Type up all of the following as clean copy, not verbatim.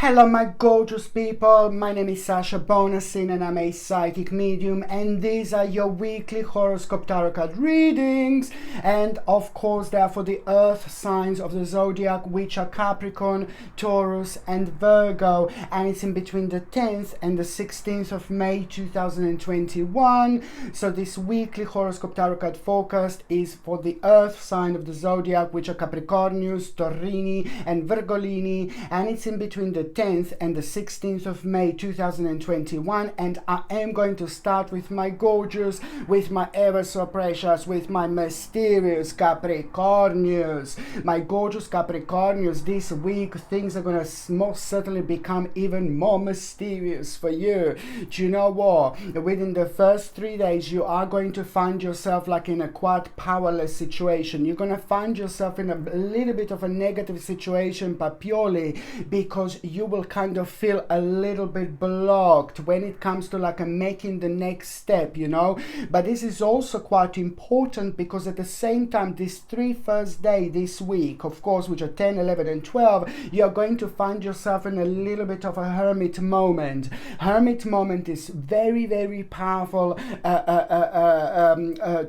Hello my gorgeous people, my name is Sasha Bonasin and I'm a psychic medium, and these are your weekly horoscope tarot card readings, and of course they are for the earth signs of the zodiac, which are Capricorn, Taurus and Virgo, and it's in between the 10th and the 16th of May 2021. So this weekly horoscope tarot card forecast is for the earth sign of the zodiac, which are Capricornius, Taurini and Virgolini, and it's in between the 10th and the 16th of May 2021. And I am going to start with my gorgeous, with my ever so precious, with my mysterious Capricornius. My gorgeous Capricornius, this week things are going to most certainly become even more mysterious for you. Do you know what? Within the first 3 days you are going to find yourself like in a quite powerless situation. You're going to find yourself in a little bit of a negative situation, but purely because you will kind of feel a little bit blocked when it comes to like making the next step, you know. But this is also quite important because at the same time, these three first days this week, of course, which are 10, 11 and 12, you're going to find yourself in a little bit of a hermit moment. Hermit moment is very, very powerful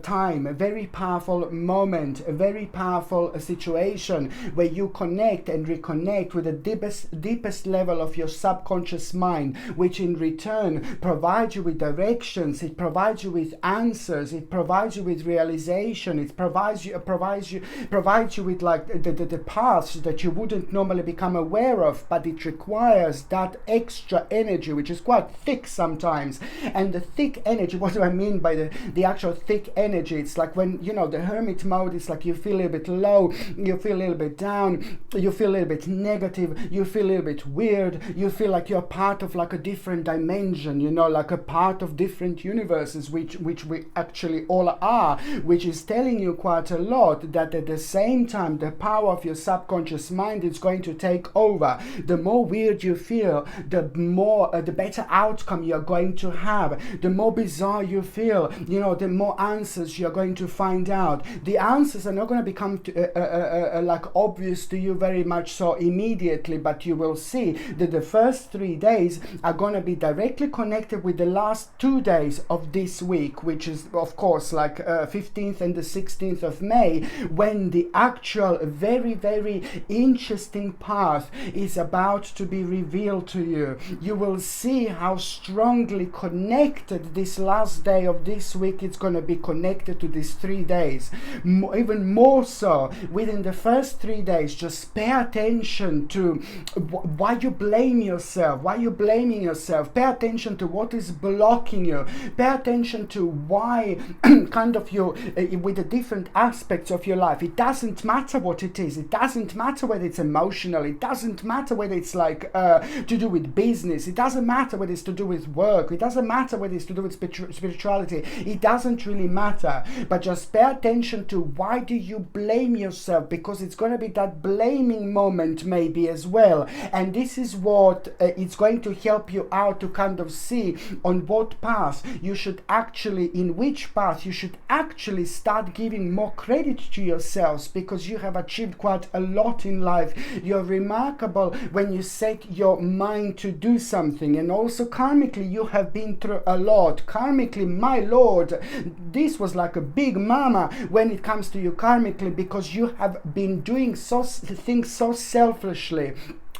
time, a very powerful moment, a very powerful situation where you connect and reconnect with the deepest level of your subconscious mind, which in return provides you with directions, it provides you with answers, it provides you with realization, it provides you with like the paths that you wouldn't normally become aware of, but it requires that extra energy, which is quite thick sometimes. And the thick energy, what do I mean by the actual thick energy? It's like when, you know, the hermit mode is like you feel a little bit low, you feel a little bit down, you feel a little bit negative, you feel a little bit weird, you feel like you're part of like a different dimension, you know, like a part of different universes, which we actually all are, which is telling you quite a lot that at the same time the power of your subconscious mind is going to take over. The more weird you feel, the more the better outcome you're going to have. The more bizarre you feel, you know, the more answers you're going to find out. The answers are not going to become like obvious to you very much so immediately, but you will see that the first 3 days are going to be directly connected with the last 2 days of this week, which is of course like 15th and the 16th of May, when the actual very, very interesting path is about to be revealed to you. You will see how strongly connected this last day of this week is going to be connected to these 3 days. Even more so within the first 3 days, just pay attention to why you blame yourself, why you're blaming yourself. Pay attention to what is blocking you. Pay attention to why kind of you with the different aspects of your life. It doesn't matter what it is. It doesn't matter whether it's emotional. It doesn't matter whether it's like to do with business. It doesn't matter whether it's to do with work. It doesn't matter whether it's to do with spirituality. It doesn't really matter. But just pay attention to why do you blame yourself, because it's going to be that blaming moment maybe as well. And this is what it's going to help you out to kind of see on what path you should actually, in which path you should actually start giving more credit to yourselves, because you have achieved quite a lot in life. You're remarkable when you set your mind to do something, and also karmically you have been through a lot. Karmically, my lord, this was like a big mama when it comes to you karmically, because you have been doing things so selfishly.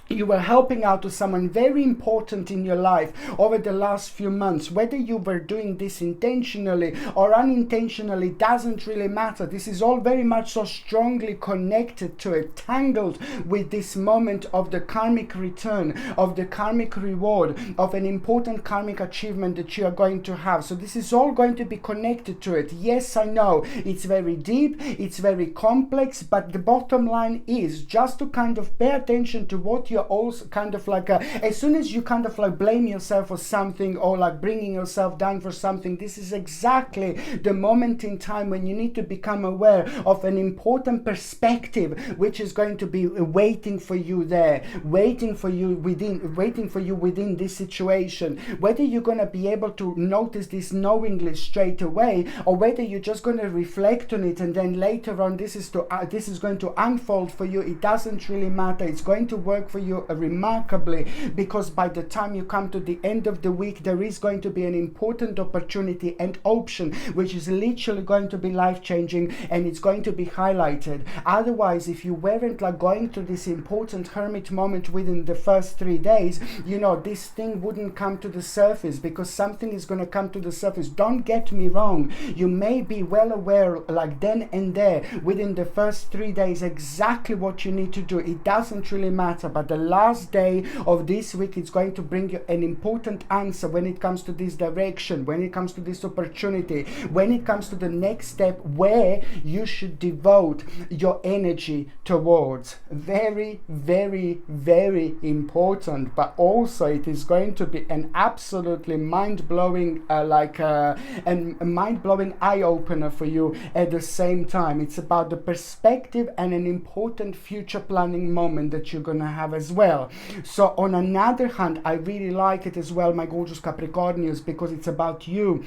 You were helping out to someone very important in your life over the last few months. Whether you were doing this intentionally or unintentionally doesn't really matter. This is all very much so strongly connected to it, tangled with this moment of the karmic return, of the karmic reward, of an important karmic achievement that you are going to have. So this is all going to be connected to it. Yes, I know it's very deep, it's very complex, but the bottom line is just to kind of pay attention to what you're also kind of like as soon as you kind of like blame yourself for something, or like bringing yourself down for something, this is exactly the moment in time when you need to become aware of an important perspective which is going to be waiting for you there, waiting for you within this situation. Whether you're going to be able to notice this knowingly straight away, or whether you're just going to reflect on it and then later on this is going to unfold for you, it doesn't really matter. It's going to work for you remarkably, because by the time you come to the end of the week, there is going to be an important opportunity and option which is literally going to be life-changing, and it's going to be highlighted. Otherwise, if you weren't like going through this important hermit moment within the first 3 days, you know, this thing wouldn't come to the surface, because something is going to come to the surface. Don't get me wrong, you may be well aware like then and there within the first 3 days exactly what you need to do. It doesn't really matter, but the last day of this week is going to bring you an important answer when it comes to this direction, when it comes to this opportunity, when it comes to the next step where you should devote your energy towards. Very, very, very important, but also it is going to be an absolutely mind-blowing and a mind-blowing eye-opener for you at the same time. It's about the perspective and an important future planning moment that you're gonna have as well. So on another hand, I really like it as well, my gorgeous Capricornians, because it's about you,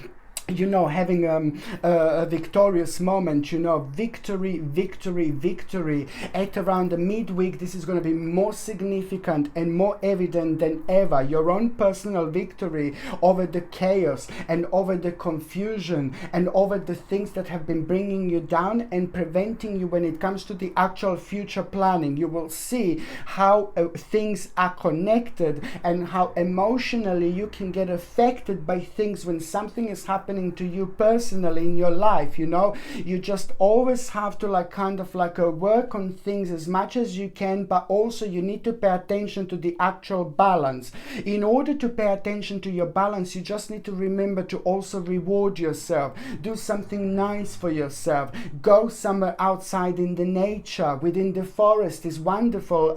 you know, having a victorious moment, you know, victory, victory, victory. At around the midweek, this is going to be more significant and more evident than ever. Your own personal victory over the chaos and over the confusion and over the things that have been bringing you down and preventing you when it comes to the actual future planning. You will see how things are connected and how emotionally you can get affected by things when something is happening to you personally in your life. You know, you just always have to like kind of like work on things as much as you can, but also you need to pay attention to the actual balance. In order to pay attention to your balance, you just need to remember to also reward yourself. Do something nice for yourself. Go somewhere outside in the nature, within the forest is wonderful,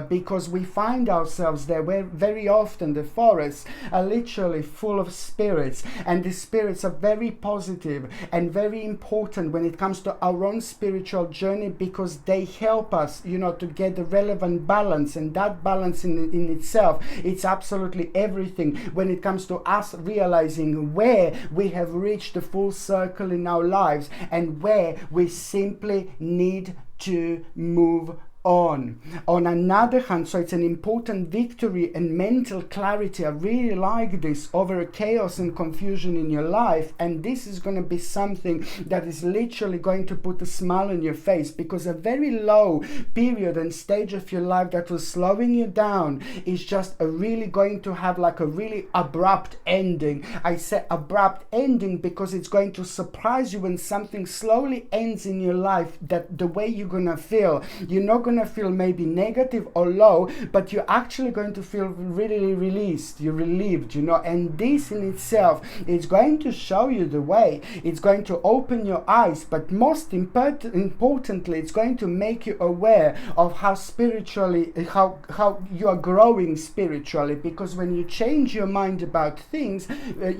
because we find ourselves there where very often the forests are literally full of spirits, and the spirits are very positive and very important when it comes to our own spiritual journey, because they help us, you know, to get the relevant balance, and that balance in itself, it's absolutely everything when it comes to us realizing where we have reached the full circle in our lives and where we simply need to move on. On another hand, so it's an important victory and mental clarity. I really like this over chaos and confusion in your life, and this is going to be something that is literally going to put a smile on your face, because a very low period and stage of your life that was slowing you down is just really going to have like a really abrupt ending. I say abrupt ending because it's going to surprise you when something slowly ends in your life, that the way you're gonna feel, you're not gonna feel maybe negative or low, but you're actually going to feel really released, you're relieved, you know, and this in itself is going to show you the way. It's going to open your eyes, but most importantly, it's going to make you aware of how spiritually, how you are growing spiritually, because when you change your mind about things,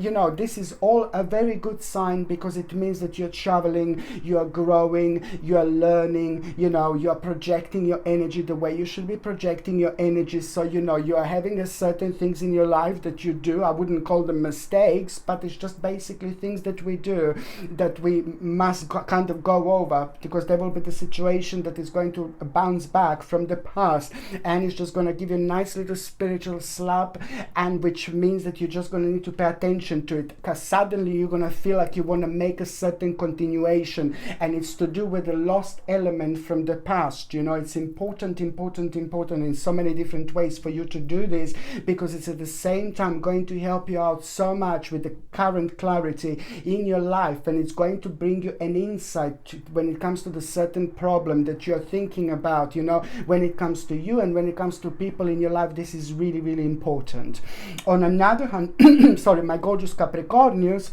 you know, this is all a very good sign, because it means that you're traveling, you're growing, you're learning, you know, you're projecting your energy the way you should be projecting your energy. So, you know, you are having a certain things in your life that you do. I wouldn't call them mistakes, but it's just basically things that we do that we must kind of go over, because there will be the situation that is going to bounce back from the past, and it's just going to give you a nice little spiritual slap, and which means that you're just going to need to pay attention to it, because suddenly you're going to feel like you want to make a certain continuation, and it's to do with the lost element from the past. You know, it's important in so many different ways for you to do this, because it's at the same time going to help you out so much with the current clarity in your life, and it's going to bring you an insight when it comes to the certain problem that you're thinking about, you know, when it comes to you and when it comes to people in your life. This is really important. On another hand, sorry, my gorgeous Capricornians,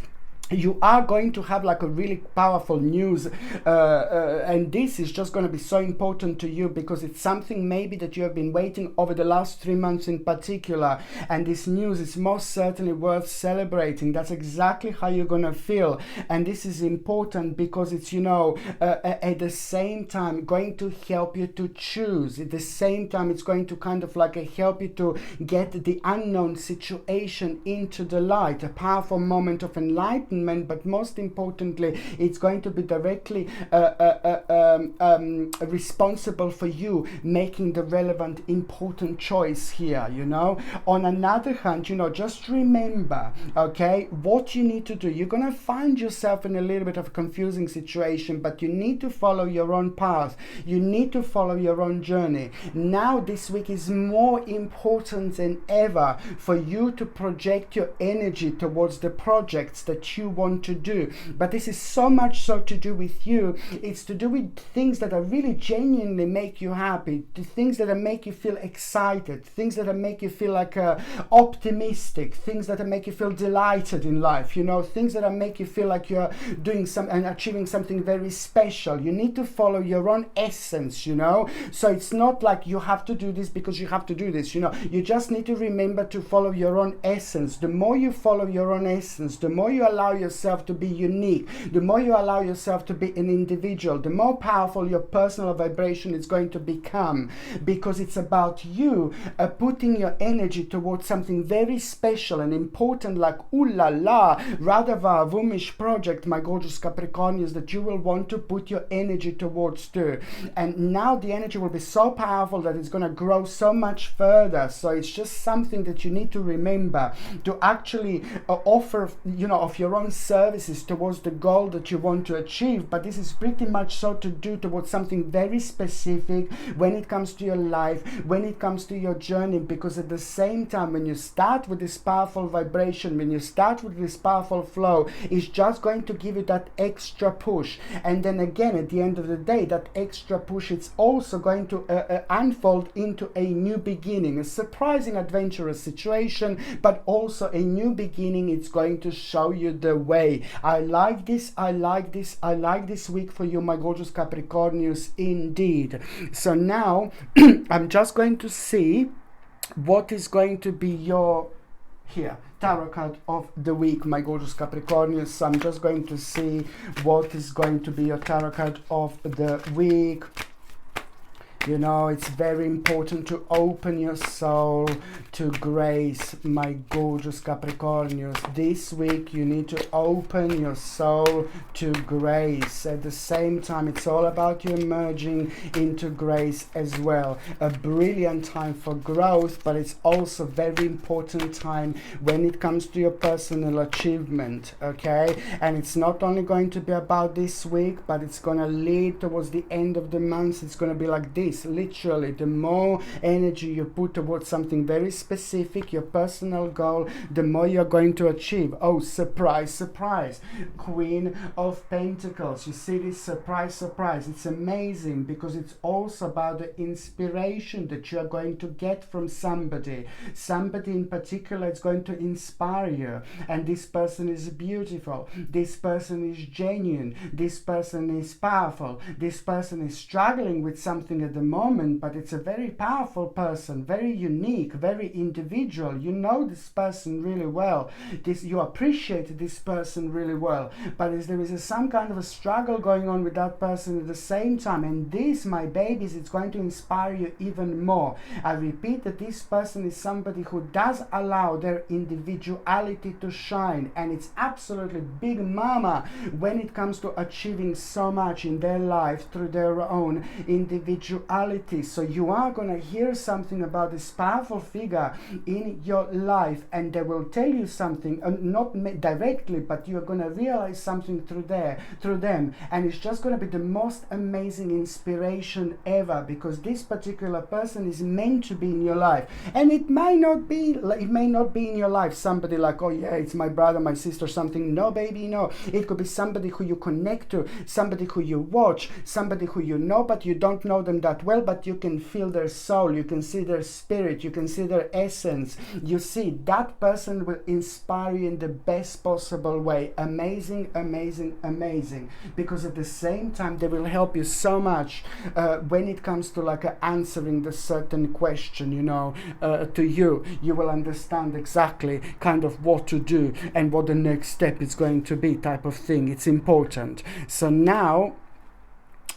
you are going to have like a really powerful news, and this is just going to be so important to you, because it's something maybe that you have been waiting over the last 3 months in particular, and this news is most certainly worth celebrating. That's exactly how you're going to feel, and this is important because it's, you know, at the same time going to help you to choose. At the same time, it's going to kind of like help you to get the unknown situation into the light, a powerful moment of enlightenment alignment, but most importantly, it's going to be directly responsible for you making the relevant, important choice here, you know. On another hand, you know, just remember, okay, what you need to do. You're going to find yourself in a little bit of a confusing situation, but you need to follow your own path. You need to follow your own journey. Now, this week is more important than ever for you to project your energy towards the projects that you want to do. But this is so much so to do with you. It's to do with things that are really genuinely make you happy, the things that make you feel excited, things that make you feel like optimistic, things that make you feel delighted in life, you know, things that make you feel like you're doing some and achieving something very special. You need to follow your own essence, you know. So it's not like you have to do this because you have to do this, you know. You just need to remember to follow your own essence. The more you follow your own essence, the more you allow yourself to be unique, the more you allow yourself to be an individual, the more powerful your personal vibration is going to become, because it's about you putting your energy towards something very special and important, like ooh la la, Radava Vumish project, my gorgeous Capricornians, that you will want to put your energy towards too. And now the energy will be so powerful that it's going to grow so much further. So it's just something that you need to remember to actually offer, you know, of your own services towards the goal that you want to achieve. But this is pretty much so to do towards something very specific when it comes to your life, when it comes to your journey, because at the same time, when you start with this powerful vibration, when you start with this powerful flow, it's just going to give you that extra push. And then again, at the end of the day, that extra push, it's also going to unfold into a new beginning, a surprising, adventurous situation, but also a new beginning. It's going to show you the way. I like this, I like this, I like this week for you, my gorgeous Capricornius, indeed. So now I'm just going to see what is going to be your tarot card of the week, my gorgeous Capricornius. So I'm just going to see what is going to be your tarot card of the week. You know, it's very important to open your soul to grace, my gorgeous Capricornius. This week, you need to open your soul to grace. At the same time, it's all about you emerging into grace as well. A brilliant time for growth, but it's also very important time when it comes to your personal achievement, okay? And it's not only going to be about this week, but it's going to lead towards the end of the month. It's going to be like this. Literally, the more energy you put towards something very specific, your personal goal, the more you're going to achieve. Oh, surprise, surprise. Queen of Pentacles. You see this? Surprise, surprise. It's amazing because it's also about the inspiration that you are going to get from somebody. Somebody in particular is going to inspire you. And this person is beautiful. This person is genuine. This person is powerful. This person is struggling with something at the moment, but it's a very powerful person, very unique, very individual. You know this person really well. You appreciate this person really well, but there is some kind of a struggle going on with that person at the same time. And this, my babies, it's going to inspire you even more. I repeat that this person is somebody who does allow their individuality to shine, and it's absolutely big mama when it comes to achieving so much in their life through their own individuality. So you are going to hear something about this powerful figure in your life, and they will tell you something, not directly, but you're going to realize something through them, and it's just going to be the most amazing inspiration ever, because this particular person is meant to be in your life. And it may not be in your life somebody like, oh yeah, it's my brother, my sister, something. No, baby, no. It could be somebody who you connect to, somebody who you watch, somebody who you know, but you don't know them that well, but you can feel their soul, you can see their spirit, you can see their essence. You see, that person will inspire you in the best possible way. Amazing, amazing, amazing. Because at the same time, they will help you so much when it comes to like answering the certain question, you know, to you. You will understand exactly kind of what to do and what the next step is going to be, type of thing. It's important. So now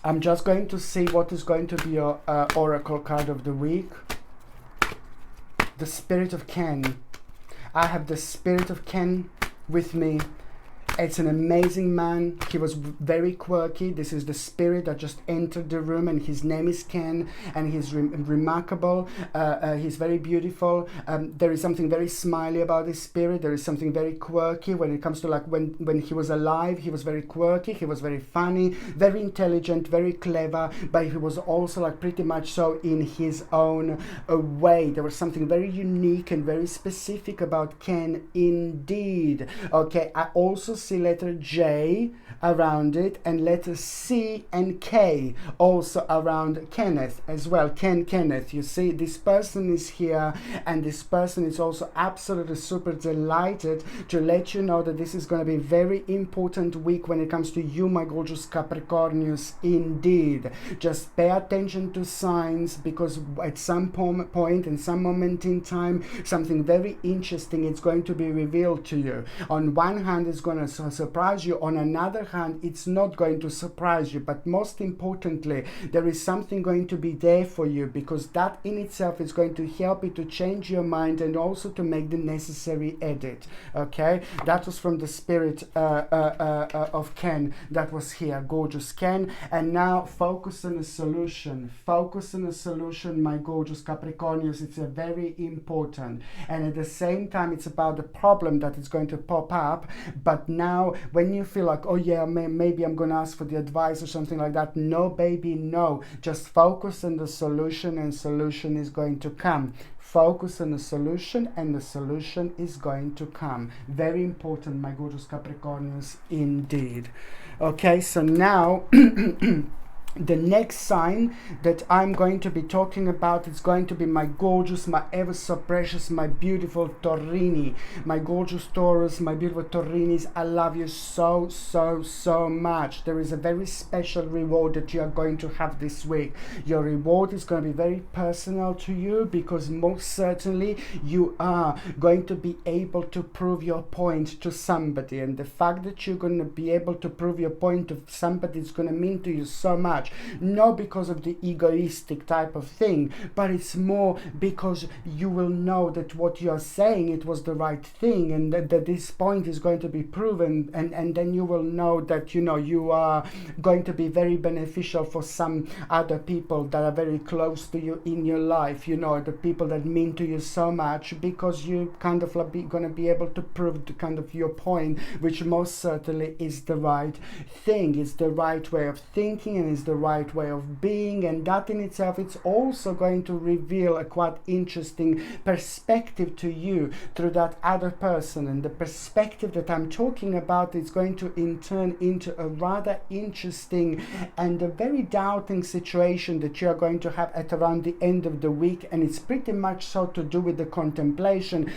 I'm just going to see what is going to be your oracle card of the week. The Spirit of Ken. I have the Spirit of Ken with me. It's an amazing man. He was very quirky. This is the spirit that just entered the room, and his name is Ken, and he's remarkable. He's very beautiful. There is something very smiley about this spirit. There is something very quirky when it comes to, like, when he was alive, he was very quirky, he was very funny, very intelligent, very clever, but he was also, like, pretty much so in his own way. There was something very unique and very specific about Ken indeed. Okay, I also see letter J around it, and letters C and K also around Kenneth as well. Kenneth, you see, this person is here, and this person is also absolutely super delighted to let you know that this is going to be a very important week when it comes to you, my gorgeous Capricornius, indeed. Just pay attention to signs, because at some point and some moment in time, something very interesting is going to be revealed to you. On one hand, it's going to surprise you. On another hand, it's not going to surprise you. But most importantly, there is something going to be there for you, because that in itself is going to help you to change your mind and also to make the necessary edit. Okay, that was from the spirit of Ken that was here, gorgeous Ken. And now focus on a solution. Focus on a solution, my gorgeous Capricornius. It's a very important, and at the same time, it's about the problem that is going to pop up. But now, when you feel like, oh yeah, maybe I'm going to ask for the advice or something like that, no, baby, no. Just focus on the solution, and solution is going to come. Focus on the solution, and the solution is going to come. Very important, my gorgeous Capricornius, indeed. Okay, so now the next sign that I'm going to be talking about is going to be my gorgeous, my ever so precious, my beautiful Taurini. My gorgeous Taurus, my beautiful Taurinis, I love you so, so, so much. There is a very special reward that you are going to have this week. Your reward is going to be very personal to you, because most certainly you are going to be able to prove your point to somebody. And the fact that you're going to be able to prove your point to somebody is going to mean to you so much. Not because of the egoistic type of thing, but it's more because you will know that what you are saying, it was the right thing, and that this point is going to be proven, and then you will know that, you know, you are going to be very beneficial for some other people that are very close to you in your life, you know, the people that mean to you so much, because you kind of like going to be able to prove the kind of your point, which most certainly is the right thing, is the right way of thinking, and is the right way of being. And that in itself, it's also going to reveal a quite interesting perspective to you through that other person. And the perspective that I'm talking about is going to in turn into a rather interesting and a very doubting situation that you are going to have at around the end of the week. And it's pretty much so to do with the contemplation.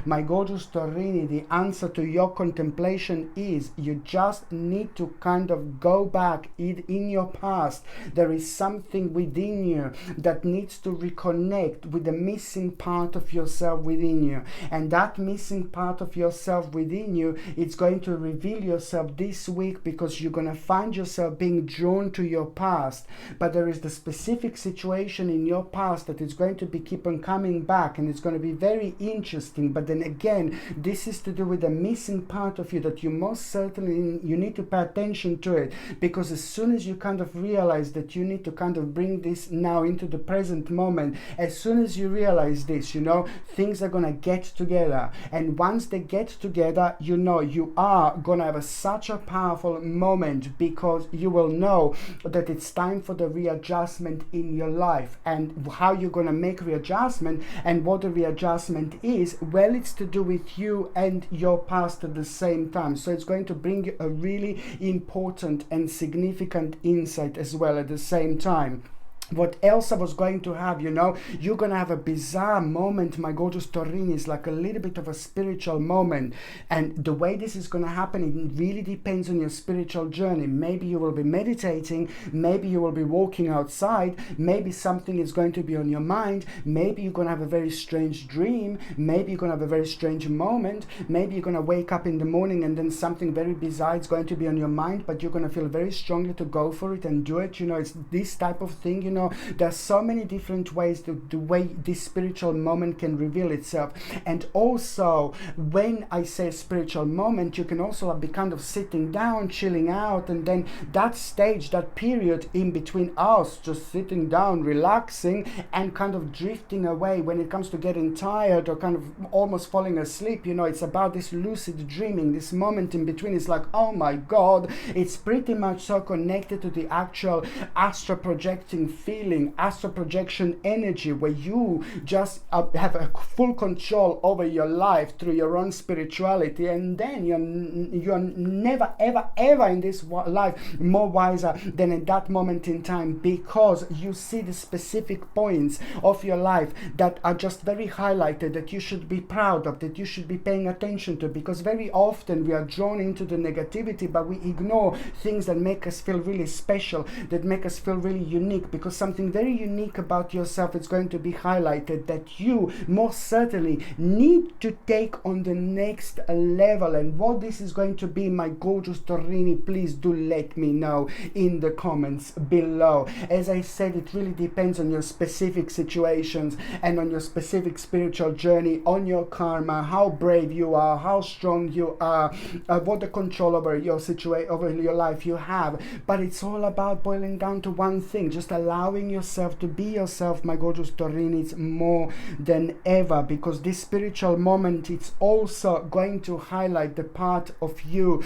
My gorgeous Taurini, the answer to your contemplation is you just need to kind of go back in your past. There is something within you that needs to reconnect with the missing part of yourself within you. And that missing part of yourself within you, it's going to reveal yourself this week, because you're going to find yourself being drawn to your past. But there is the specific situation in your past that is going to be keep on coming back, and it's going to be very interesting. But then again, this is to do with the missing part of you that you most certainly, you need to pay attention to it. Because as soon as you kind of realize that you need to kind of bring this now into the present moment, as soon as you realize this, you know, things are going to get together. And once they get together, you know, you are going to have such a powerful moment, because you will know that it's time for the readjustment in your life. And how you're going to make readjustment, and what the readjustment is, well, it's to do with you and your past at the same time. So it's going to bring you a really important and significant insight as well at the same time. What else I was going to have, you know, you're going to have a bizarre moment, my gorgeous Taurini, is like a little bit of a spiritual moment. And the way this is going to happen, it really depends on your spiritual journey. Maybe you will be meditating, maybe you will be walking outside, maybe something is going to be on your mind, maybe you're going to have a very strange dream, maybe you're going to have a very strange moment, maybe you're going to wake up in the morning and then something very bizarre is going to be on your mind, but you're going to feel very strongly to go for it and do it. You know, it's this type of thing, you there's so many different ways the way this spiritual moment can reveal itself. And also, when I say spiritual moment, you can also be kind of sitting down, chilling out, and then that stage, that period in between us just sitting down, relaxing, and kind of drifting away when it comes to getting tired or kind of almost falling asleep. It's about this lucid dreaming, this moment in between. It's like, oh my God, it's pretty much so connected to the actual astral projecting feeling, astral projection energy, where you just have a full control over your life through your own spirituality, and then you're never ever in this life more wiser than in that moment in time, because you see the specific points of your life that are just very highlighted, that you should be proud of, that you should be paying attention to, because very often we are drawn into the negativity, but we ignore things that make us feel really special, that make us feel really unique, because something very unique about yourself is going to be highlighted, that you most certainly need to take on the next level. And what this is going to be, my gorgeous Taurini, please do let me know in the comments below. As I said, it really depends on your specific situations and on your specific spiritual journey, on your karma, how brave you are, how strong you are, what the control over your situation, over your life you have. But it's all about boiling down to one thing, just allowing yourself to be yourself, my gorgeous Taurini. It's more than ever, because this spiritual moment, it's also going to highlight the part of you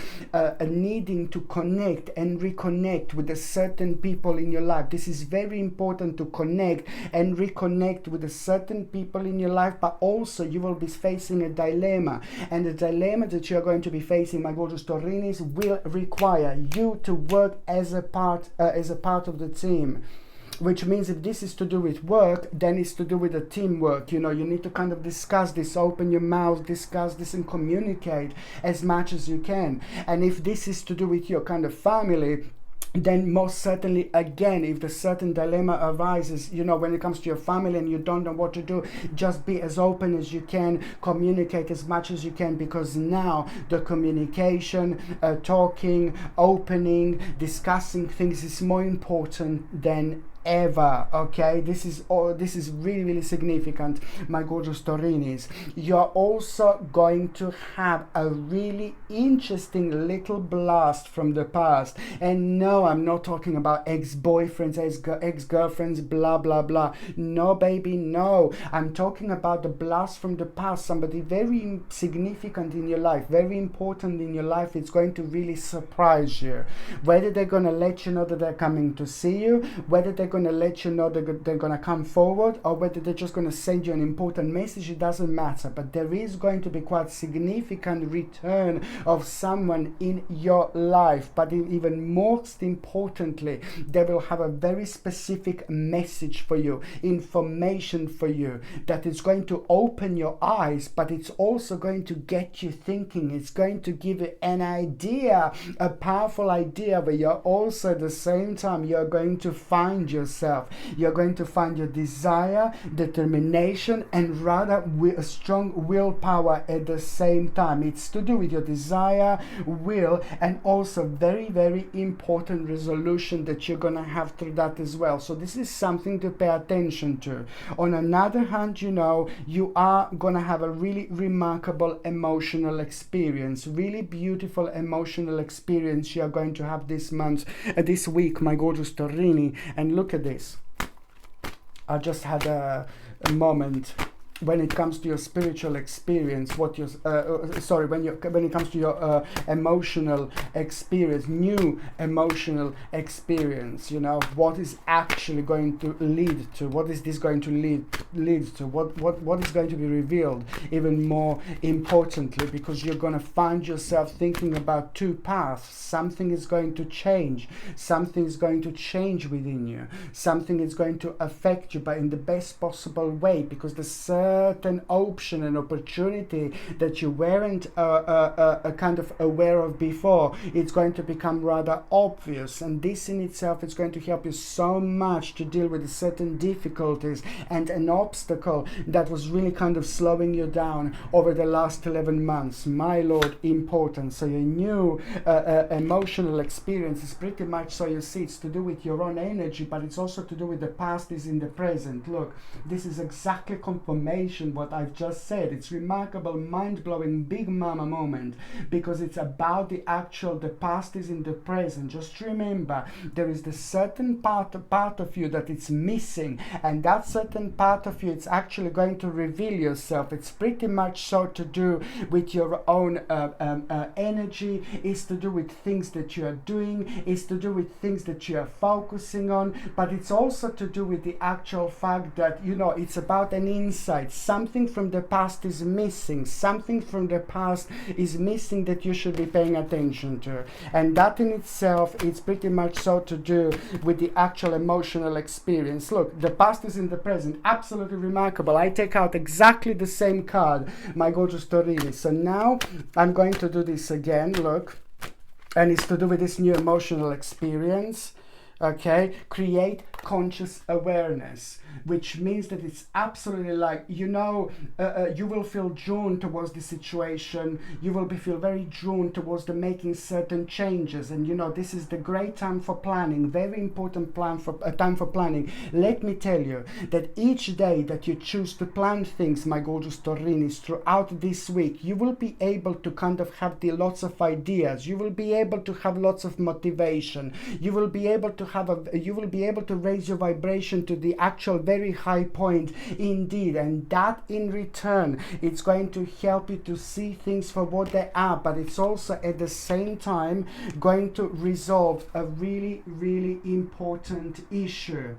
needing to connect and reconnect with a certain people in your life. This is very important, to connect and reconnect with a certain people in your life, but also you will be facing a dilemma, and the dilemma that you're going to be facing, my gorgeous Taurinis, will require you to work as a part of the team. Which means if this is to do with work, then it's to do with the teamwork. You need to kind of discuss this, open your mouth, discuss this, and communicate as much as you can. And if this is to do with your kind of family, then most certainly, again, if the certain dilemma arises, when it comes to your family and you don't know what to do, just be as open as you can, communicate as much as you can, because now the communication, talking, opening, discussing things is more important than ever. Okay, this is really, really significant, my gorgeous Taurinis. You're also going to have a really interesting little blast from the past. And no, I'm not talking about ex-boyfriends, ex-girlfriends, blah blah blah. No, baby, no. I'm talking about the blast from the past, somebody very significant in your life, very important in your life. It's going to really surprise you, whether they're going to let you know that they're coming to see you, whether they're going to let you know that they're going to come forward, or whether they're just going to send you an important message. It doesn't matter, but there is going to be quite significant return of someone in your life. But even most importantly, they will have a very specific message for you, information for you, that is going to open your eyes, but it's also going to get you thinking. It's going to give you an idea, a powerful idea, but you're also at the same time, you're going to find yourself. You're going to find your desire, determination, and rather a strong willpower at the same time. It's to do with your desire, will, and also very, very important resolution that you're going to have through that as well. So this is something to pay attention to. On another hand, you are going to have a really remarkable emotional experience, really beautiful emotional experience you're going to have this month, this week, my gorgeous Taurini. And look at this. I just had a moment. When it comes to your spiritual experience, when it comes to your emotional experience, new emotional experience, what is actually going to lead to? What is this going to lead to? What is going to be revealed? Even more importantly, because you're going to find yourself thinking about two paths. Something is going to change. Something is going to change within you. Something is going to affect you, but in the best possible way, because the certain option and opportunity that you weren't kind of aware of before. It's going to become rather obvious, and this in itself is going to help you so much to deal with certain difficulties and an obstacle that was really kind of slowing you down over the last 11 months. My Lord, important. So your new emotional experience is pretty much, so you see, it's to do with your own energy, but it's also to do with the past is in the present. Look, this is exactly confirmation what I've just said. It's remarkable, mind-blowing, big mama moment, because it's about the past is in the present. Just remember, there is the certain part of you that it's missing, and that certain part of you, it's actually going to reveal yourself. It's pretty much so to do with your own energy, is to do with things that you are doing, is to do with things that you are focusing on, but it's also to do with the actual fact that, you know, it's about an insight. Something from the past is missing. Something from the past is missing that you should be paying attention to. And that in itself is pretty much so to do with the actual emotional experience. Look, the past is in the present. Absolutely remarkable. I take out exactly the same card, my gorgeous Torini. So now I'm going to do this again, look, and it's to do with this new emotional experience. Okay, create conscious awareness, which means that it's absolutely like, you know, you will feel drawn towards the situation. You will feel very drawn towards the making certain changes, and you know, this is the great time for planning. Very important time for planning. Let me tell you that each day that you choose to plan things, my gorgeous Taurinis, throughout this week, you will be able to kind of have lots of ideas. You will be able to have lots of motivation. You will be able to raise your vibration to the actual very high point indeed, and that in return, it's going to help you to see things for what they are, but it's also at the same time going to resolve a really, really important issue.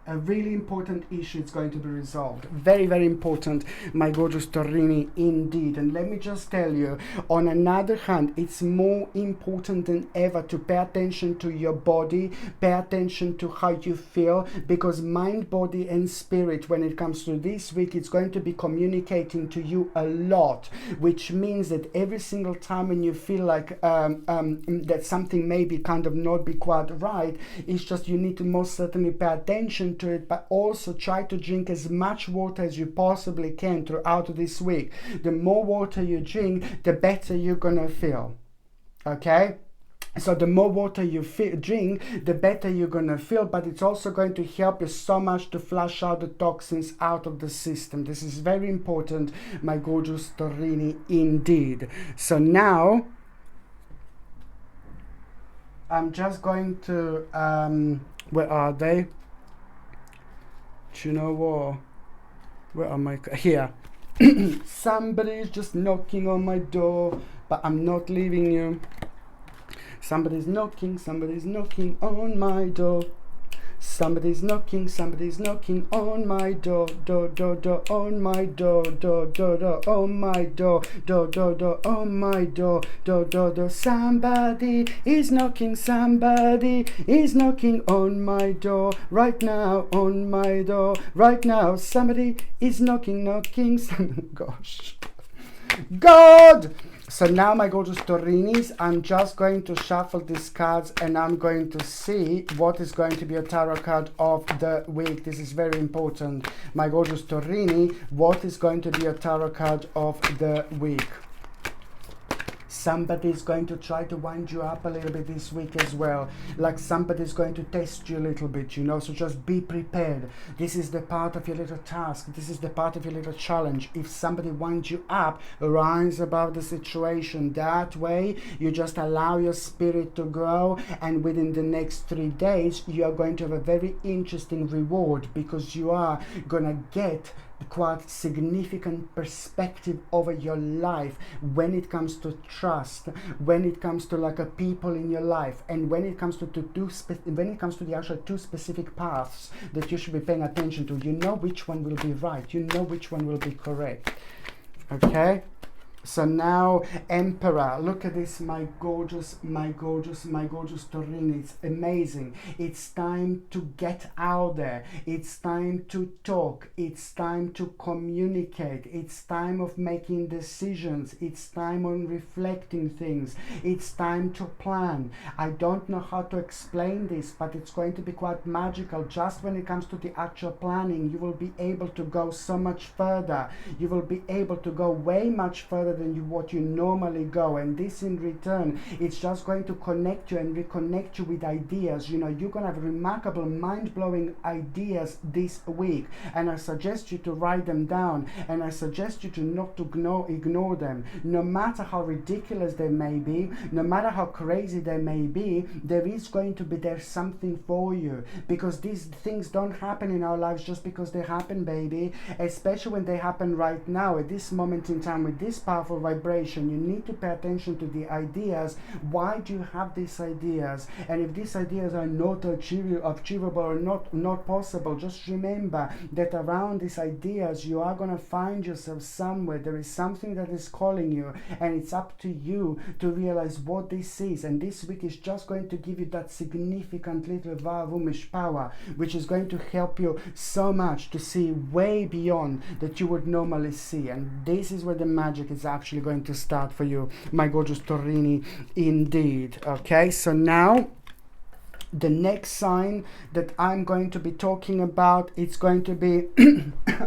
A really important issue is going to be resolved. Very, very important, my gorgeous Taurini, indeed. And let me just tell you, on another hand, it's more important than ever to pay attention to your body, pay attention to how you feel, because mind, body, and spirit, when it comes to this week, it's going to be communicating to you a lot, which means that every single time when you feel like that something may be kind of not be quite right, it's just you need to most certainly pay attention to it, but also try to drink as much water as you possibly can throughout this week. The more water you drink, the better you're gonna feel. Okay? So the more water you drink, the better you're gonna feel, but it's also going to help you so much to flush out the toxins out of the system. This is very important, my gorgeous Taurini, indeed. So now I'm just going to where are they? Do you know what? Where am I? Here. Somebody's just knocking on my door, but I'm not leaving you. Somebody's knocking on my door. Somebody's knocking on my door, door, on my door, door, on my door, door, on my door, door. Somebody is knocking on my door, right now, on my door, right now. Somebody is knocking, gosh. God! So now, my gorgeous Taurinis, I'm just going to shuffle these cards and I'm going to see what is going to be a tarot card of the week. This is very important. My gorgeous Taurini, what is going to be a tarot card of the week? Somebody's going to try to wind you up a little bit this week as well. Like somebody's going to test you a little bit, you know, so just be prepared. This is the part of your little task. This is the part of your little challenge. If somebody winds you up, rise above the situation. That way, you just allow your spirit to grow, and within the next 3 days, you are going to have a very interesting reward, because you are going to get quite significant perspective over your life when it comes to trust, when it comes to like a people in your life, and when it comes to the actual 2 specific paths that you should be paying attention to. You know which one will be right. You know which one will be correct. Okay? So now, Emperor, look at this, my gorgeous, my gorgeous, my gorgeous Torini. It's amazing. It's time to get out there. It's time to talk. It's time to communicate. It's time of making decisions. It's time on reflecting things. It's time to plan. I don't know how to explain this, but it's going to be quite magical. Just when it comes to the actual planning, you will be able to go so much further. You will be able to go way much further than what you normally go, and this in return, it's just going to connect you and reconnect you with ideas. You know, you're gonna have remarkable, mind-blowing ideas this week, and I suggest you to write them down, and I suggest you to not to ignore them. No matter how ridiculous they may be, no matter how crazy they may be, there is going to be there's something for you, because these things don't happen in our lives just because they happen, baby, especially when they happen right now at this moment in time with this powerful vibration. You need to pay attention to the ideas. Why do you have these ideas? And if these ideas are not achievable or not possible, just remember that around these ideas you are going to find yourself somewhere. There is something that is calling you, and it's up to you to realize what this is. And this week is just going to give you that significant little Vavumish power, which is going to help you so much to see way beyond that you would normally see. And this is where the magic is actually going to start for you, my gorgeous Torini, indeed. Okay, so now the next sign that I'm going to be talking about, it's going to be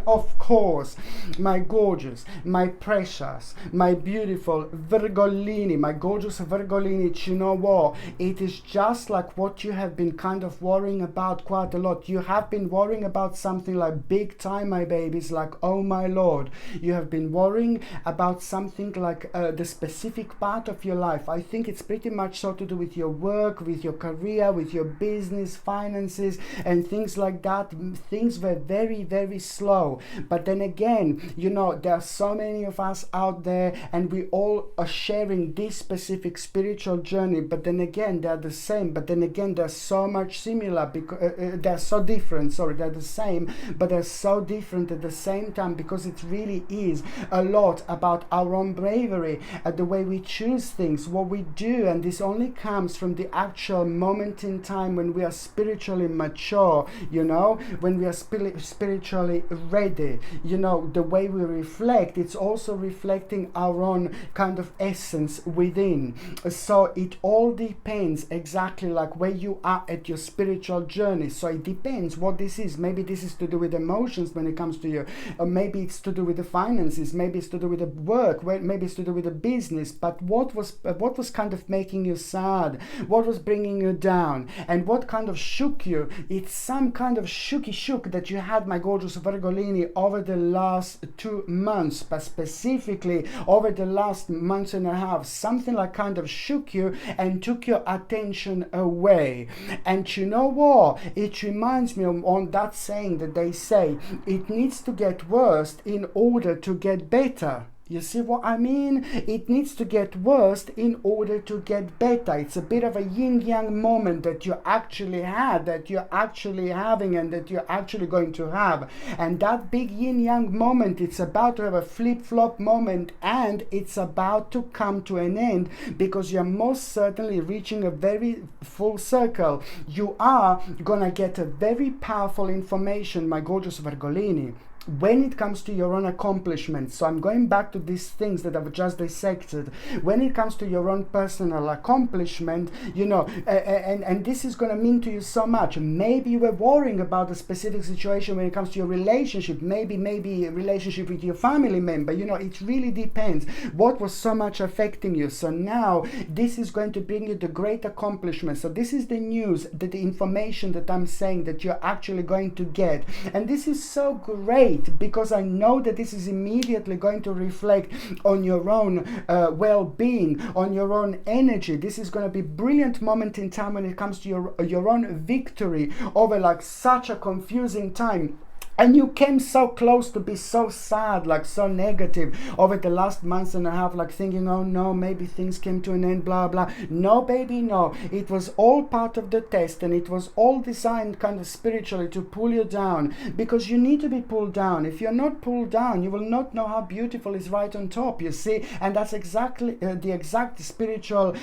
of course, my gorgeous, my precious, my beautiful Virgolini, my gorgeous Virgolini. You know what, it is just like what you have been kind of worrying about quite a lot. You have been worrying about something like big time, my babies, like, oh my lord, you have been worrying about something like the specific part of your life. I think it's pretty much so to do with your work, with your career, with your business, finances, and things like that. Things were very, very slow. But then again, you know, there are so many of us out there, and we all are sharing this specific spiritual journey. But then again, they're the same. But then again, they're so much similar because they're so different. Sorry, they're the same, but they're so different at the same time, because it really is a lot about our own bravery, the way we choose things, what we do. And this only comes from the actual moment in time when we are spiritually mature, you know, when we are spiritually ready. You know, the way we reflect, it's also reflecting our own kind of essence within. So it all depends exactly like where you are at your spiritual journey. So it depends what this is. Maybe this is to do with emotions when it comes to you, or maybe it's to do with the finances, maybe it's to do with the work, maybe it's to do with the business. But what was kind of making you sad? What was bringing you down? And what kind of shook you? It's some kind of shook that you had, my gorgeous Virgolini, over the last 2 months, but specifically over the last month and a half. Something like kind of shook you and took your attention away. And you know what? It reminds me on that saying that they say, it needs to get worse in order to get better. You see what I mean? It needs to get worse in order to get better. It's a bit of a yin-yang moment that you actually had, that you're actually having, and that you're actually going to have. And that big yin-yang moment, it's about to have a flip-flop moment, and it's about to come to an end, because you're most certainly reaching a very full circle. You are gonna get a very powerful information, my gorgeous Virgolini, when it comes to your own accomplishments. So I'm going back to these things that I've just dissected. When it comes to your own personal accomplishment, you know, and this is going to mean to you so much. Maybe you were worrying about a specific situation when it comes to your relationship, maybe a relationship with your family member. You know, it really depends what was so much affecting you. So now this is going to bring you the great accomplishment. So this is the news, the information that I'm saying that you're actually going to get. And this is so great, because I know that this is immediately going to reflect on your own well-being, on your own energy. This is going to be a brilliant moment in time when it comes to your own victory over like such a confusing time. And you came so close to be so sad, like so negative over the last months and a half, like thinking, oh no, maybe things came to an end, blah, blah. No, baby, no. It was all part of the test, and it was all designed kind of spiritually to pull you down, because you need to be pulled down. If you're not pulled down, you will not know how beautiful is right on top, you see? And that's exactly the exact spiritual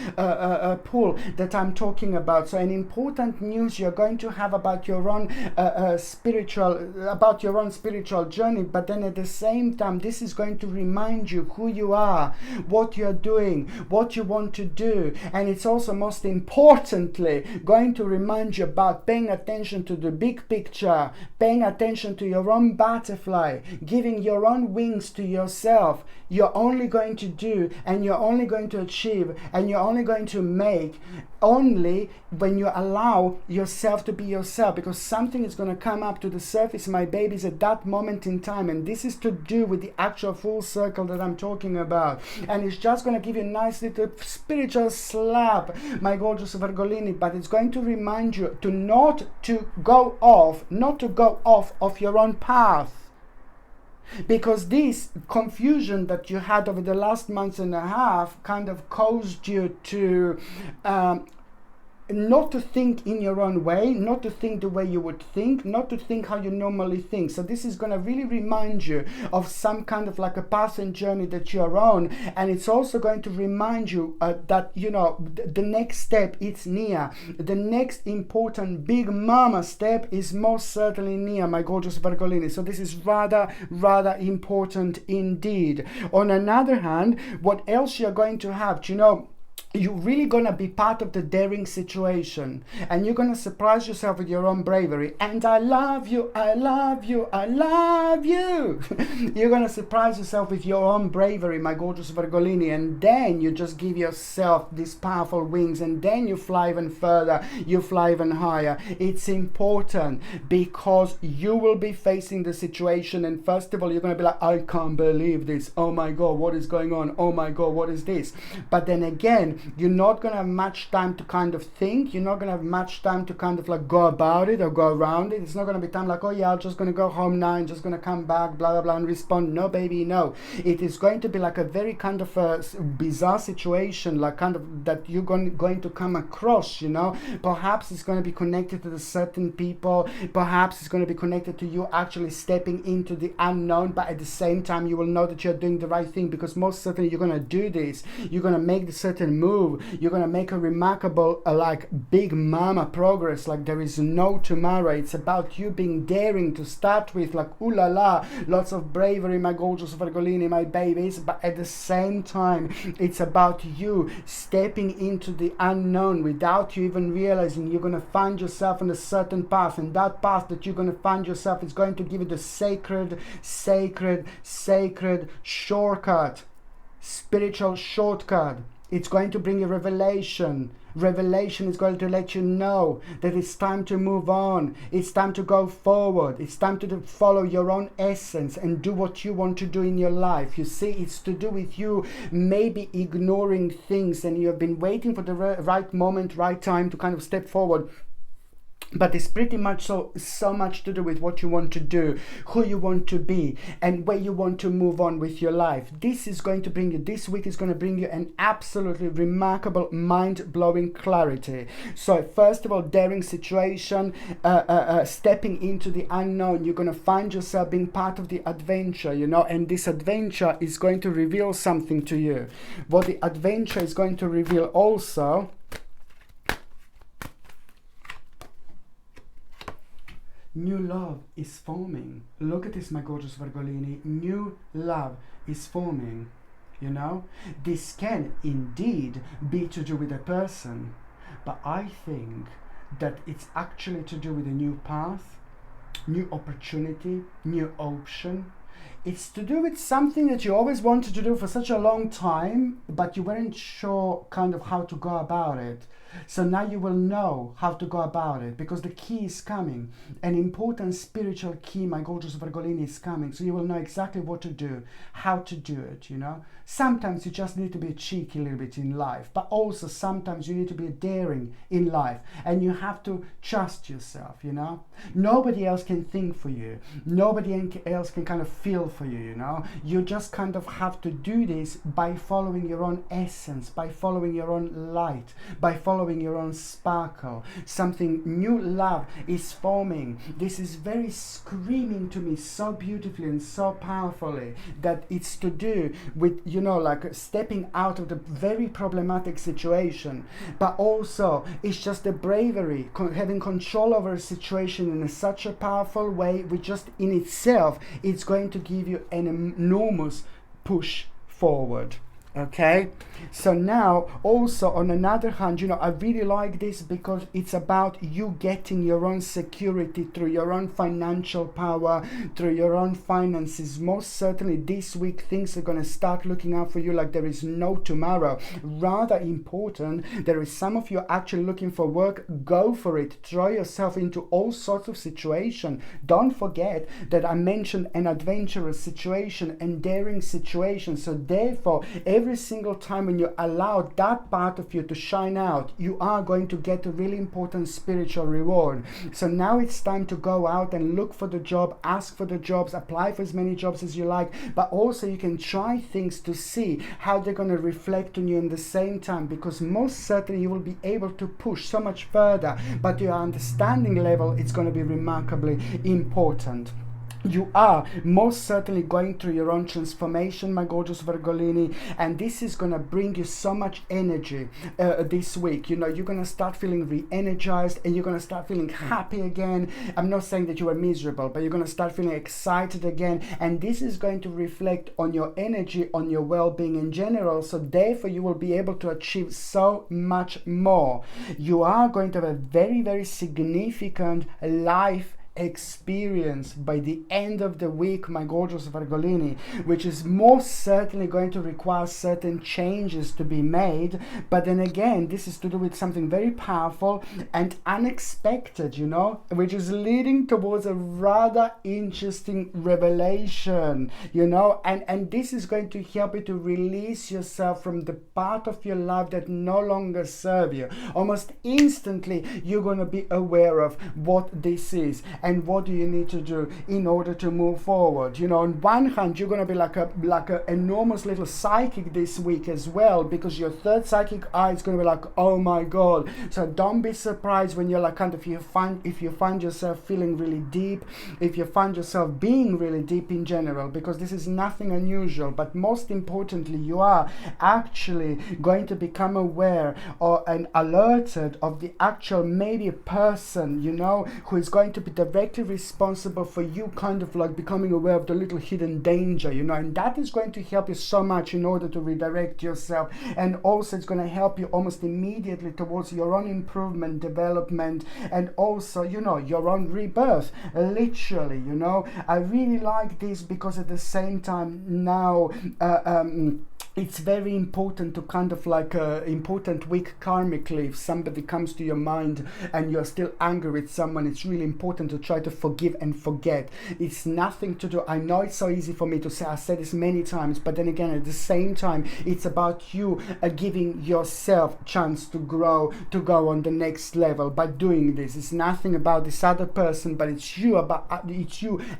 pull that I'm talking about. So an important news you're going to have about your own about your own spiritual journey, but then at the same time, this is going to remind you who you are, what you're doing, what you want to do, and it's also most importantly going to remind you about paying attention to the big picture, paying attention to your own butterfly, giving your own wings to yourself. You're only going to do, and you're only going to achieve, and you're only going to make only when you allow yourself to be yourself, because something is going to come up to the surface, my babies, at that moment in time, and this is to do with the actual full circle that I'm talking about, and it's just going to give you a nice little spiritual slap, my gorgeous Virgolini, but it's going to remind you to not to go off of your own path. Because this confusion that you had over the last month and a half kind of caused you to not to think in your own way, not to think the way you would think, not to think how you normally think. So this is going to really remind you of some kind of like a path and journey that you're on, and it's also going to remind you that, you know, the next step is near. The next important big mama step is most certainly near, my gorgeous Virgolini. So this is rather important indeed. On another hand, what else you're going to have, you know, you're really going to be part of the daring situation, and you're going to surprise yourself with your own bravery. And I love you, I love you, I love you. You're going to surprise yourself with your own bravery, my gorgeous Virgolini, and then you just give yourself these powerful wings, and then you fly even further, you fly even higher. It's important because you will be facing the situation, and first of all, you're going to be like, I can't believe this. Oh my God, what is going on? Oh my God, what is this? But then again, you're not going to have much time to kind of think. You're not going to have much time to kind of like go about it or go around it. It's not going to be time like, oh yeah, I'm just going to go home now and just going to come back, blah, blah, blah, and respond. No, baby, no. It is going to be like a very kind of a bizarre situation, like kind of that you're going to come across, you know. Perhaps it's going to be connected to the certain people. Perhaps it's going to be connected to you actually stepping into the unknown, but at the same time, you will know that you're doing the right thing, because most certainly you're going to do this. You're going to make the certain move. You're going to make a remarkable like big mama progress, like there is no tomorrow. It's about you being daring to start with, like ooh la la, lots of bravery, my gorgeous Virgolini, my babies, but at the same time it's about you stepping into the unknown without you even realizing. You're going to find yourself on a certain path, and that path that you're going to find yourself is going to give you the sacred shortcut, spiritual shortcut. It's going to bring you revelation. Revelation is going to let you know that it's time to move on. It's time to go forward. It's time to follow your own essence and do what you want to do in your life. You see, it's to do with you maybe ignoring things, and you have been waiting for the right moment, right time to kind of step forward. But it's pretty much so much to do with what you want to do, who you want to be, and where you want to move on with your life. This is going to bring you, this week is going to bring you an absolutely remarkable, mind-blowing clarity. So first of all, daring situation, stepping into the unknown. You're going to find yourself being part of the adventure, you know, and this adventure is going to reveal something to you. What the adventure is going to reveal also, new love is forming. Look at this, my gorgeous Virgolini. New love is forming, you know. This can indeed be to do with a person, but I think that it's actually to do with a new path, new opportunity, new option, It's to do with something that you always wanted to do for such a long time, but you weren't sure kind of how to go about it. So now you will know how to go about it, because the key is coming. An important spiritual key, my gorgeous Virgolini, is coming. So you will know exactly what to do, how to do it, you know. Sometimes you just need to be cheeky a little bit in life, but also sometimes you need to be daring in life, and you have to trust yourself, you know. Nobody else can think for you. Nobody else can kind of feel for you, you know. You just kind of have to do this by following your own essence, by following your own light, by following your own sparkle. Something new love is forming. This is very screaming to me so beautifully and so powerfully that it's to do with, you know, like stepping out of the very problematic situation, but also it's just the bravery, having control over a situation in such a powerful way, which just in itself it's going to give you an enormous push forward. Okay, so now also on another hand, you know, I really like this because it's about you getting your own security through your own financial power, through your own finances. Most certainly this week things are going to start looking out for you like there is no tomorrow. Rather important, there is some of you actually looking for work. Go for it. Throw yourself into all sorts of situations. Don't forget that I mentioned an adventurous situation and daring situation. So therefore, every single time when you allow that part of you to shine out, you are going to get a really important spiritual reward. So now it's time to go out and look for the job, ask for the jobs, apply for as many jobs as you like, but also you can try things to see how they're going to reflect on you in the same time, because most certainly you will be able to push so much further, but your understanding level is going to be remarkably important. You are most certainly going through your own transformation, my gorgeous Virgolini, and this is going to bring you so much energy this week. You know, you're going to start feeling re-energized and you're going to start feeling happy again. I'm not saying that you are miserable, but you're going to start feeling excited again, and this is going to reflect on your energy, on your well-being in general. So therefore you will be able to achieve so much more. You are going to have a very, very significant life experience by the end of the week, my gorgeous Virgolini, which is most certainly going to require certain changes to be made. But then again, this is to do with something very powerful and unexpected, you know, which is leading towards a rather interesting revelation, you know, and this is going to help you to release yourself from the part of your life that no longer serve you. Almost instantly you're going to be aware of what this is and what do you need to do in order to move forward. You know, on one hand, you're going to be like a enormous little psychic this week as well, because your third psychic eye is going to be like, oh my God. So don't be surprised when you're like kind of, if you find yourself feeling really deep, if you find yourself being really deep in general, because this is nothing unusual. But most importantly, you are actually going to become aware and alerted of the actual maybe a person, you know, who is going to be directly responsible for you kind of like becoming aware of the little hidden danger, you know, and that is going to help you so much in order to redirect yourself. And also it's going to help you almost immediately towards your own improvement, development, and also, you know, your own rebirth, literally, you know. I really like this because at the same time now it's very important to kind of like important week karmically. If somebody comes to your mind and you're still angry with someone, it's really important to try to forgive and forget. It's nothing to do, I know it's so easy for me to say, I said this many times, but then again at the same time it's about you giving yourself chance to grow, to go on the next level by doing this. It's nothing about this other person, but it's you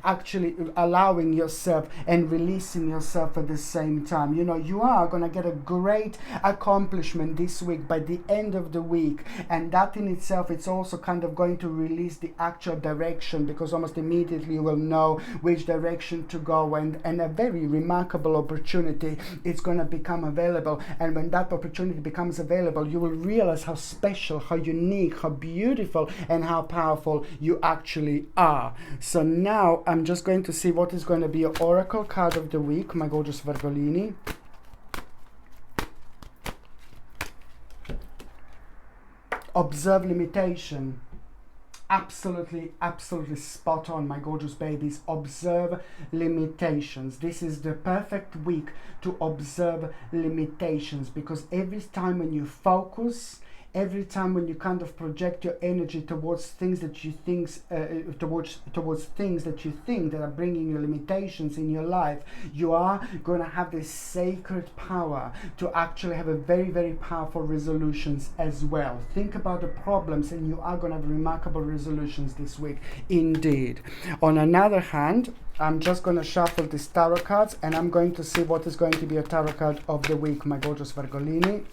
actually allowing yourself and releasing yourself at the same time. You know, you are going to get a great accomplishment this week by the end of the week, and that in itself, it's also kind of going to release the actual direction, because almost immediately you will know which direction to go, and a very remarkable opportunity is going to become available. And when that opportunity becomes available, you will realize how special, how unique, how beautiful, and how powerful you actually are. So now I'm just going to see what is going to be your oracle card of the week, my gorgeous Virgolini. Observe limitation. Absolutely, absolutely spot on, my gorgeous babies. Observe limitations. This is the perfect week to observe limitations, because every time when you focus, every time when you kind of project your energy towards things that you think, towards things that you think that are bringing you limitations in your life, you are going to have this sacred power to actually have a very, very powerful resolutions as well. Think about the problems and you are going to have remarkable resolutions this week indeed. On another hand, I'm just going to shuffle these tarot cards and I'm going to see what is going to be a tarot card of the week, my gorgeous Virgolini.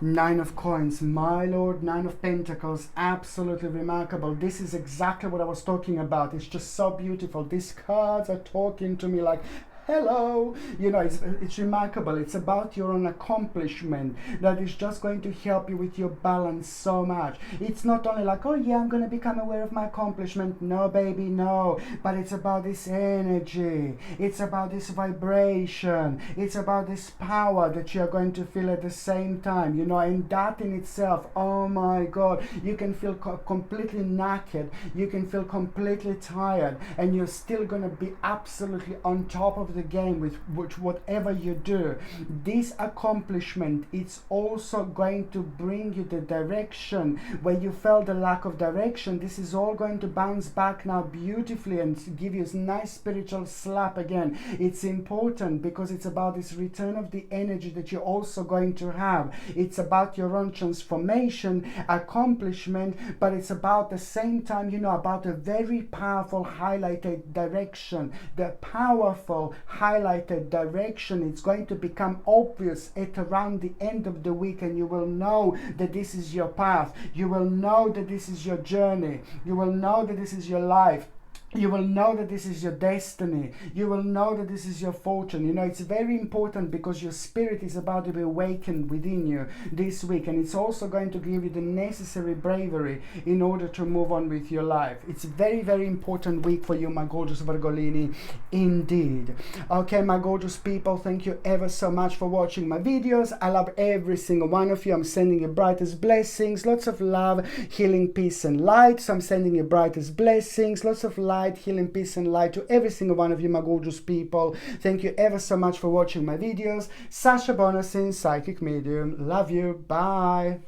Nine of Coins, my lord. Nine of Pentacles, absolutely remarkable. This is exactly what I was talking about. It's just so beautiful. These cards are talking to me like, hello, you know, it's remarkable. It's about your own accomplishment that is just going to help you with your balance so much. It's not only like, oh yeah, I'm going to become aware of my accomplishment. No, baby, no. But it's about this energy. It's about this vibration. It's about this power that you're going to feel at the same time, you know, and that in itself, oh my God, you can feel completely knackered. You can feel completely tired, and you're still going to be absolutely on top of the game with whatever you do. This accomplishment, it's also going to bring you the direction where you felt the lack of direction. This is all going to bounce back now beautifully and give you a nice spiritual slap again. It's important because it's about this return of the energy that you're also going to have. It's about your own transformation, accomplishment, but it's about the same time, you know, about a very powerful highlighted direction. The powerful highlighted direction, it's going to become obvious at around the end of the week, and you will know that this is your path. You will know that this is your journey. You will know that this is your life. You will know that this is your destiny. You will know that this is your fortune. You know, it's very important because your spirit is about to be awakened within you this week. And it's also going to give you the necessary bravery in order to move on with your life. It's a very, very important week for you, my gorgeous Virgolini, indeed. Okay, my gorgeous people, thank you ever so much for watching my videos. I love every single one of you. I'm sending you brightest blessings, lots of love, healing, peace, and light. So I'm sending you brightest blessings, lots of light, healing, peace, and light to every single one of you, my gorgeous people. Thank you ever so much for watching my videos. Sasha Bonasin, Psychic Medium. Love you. Bye.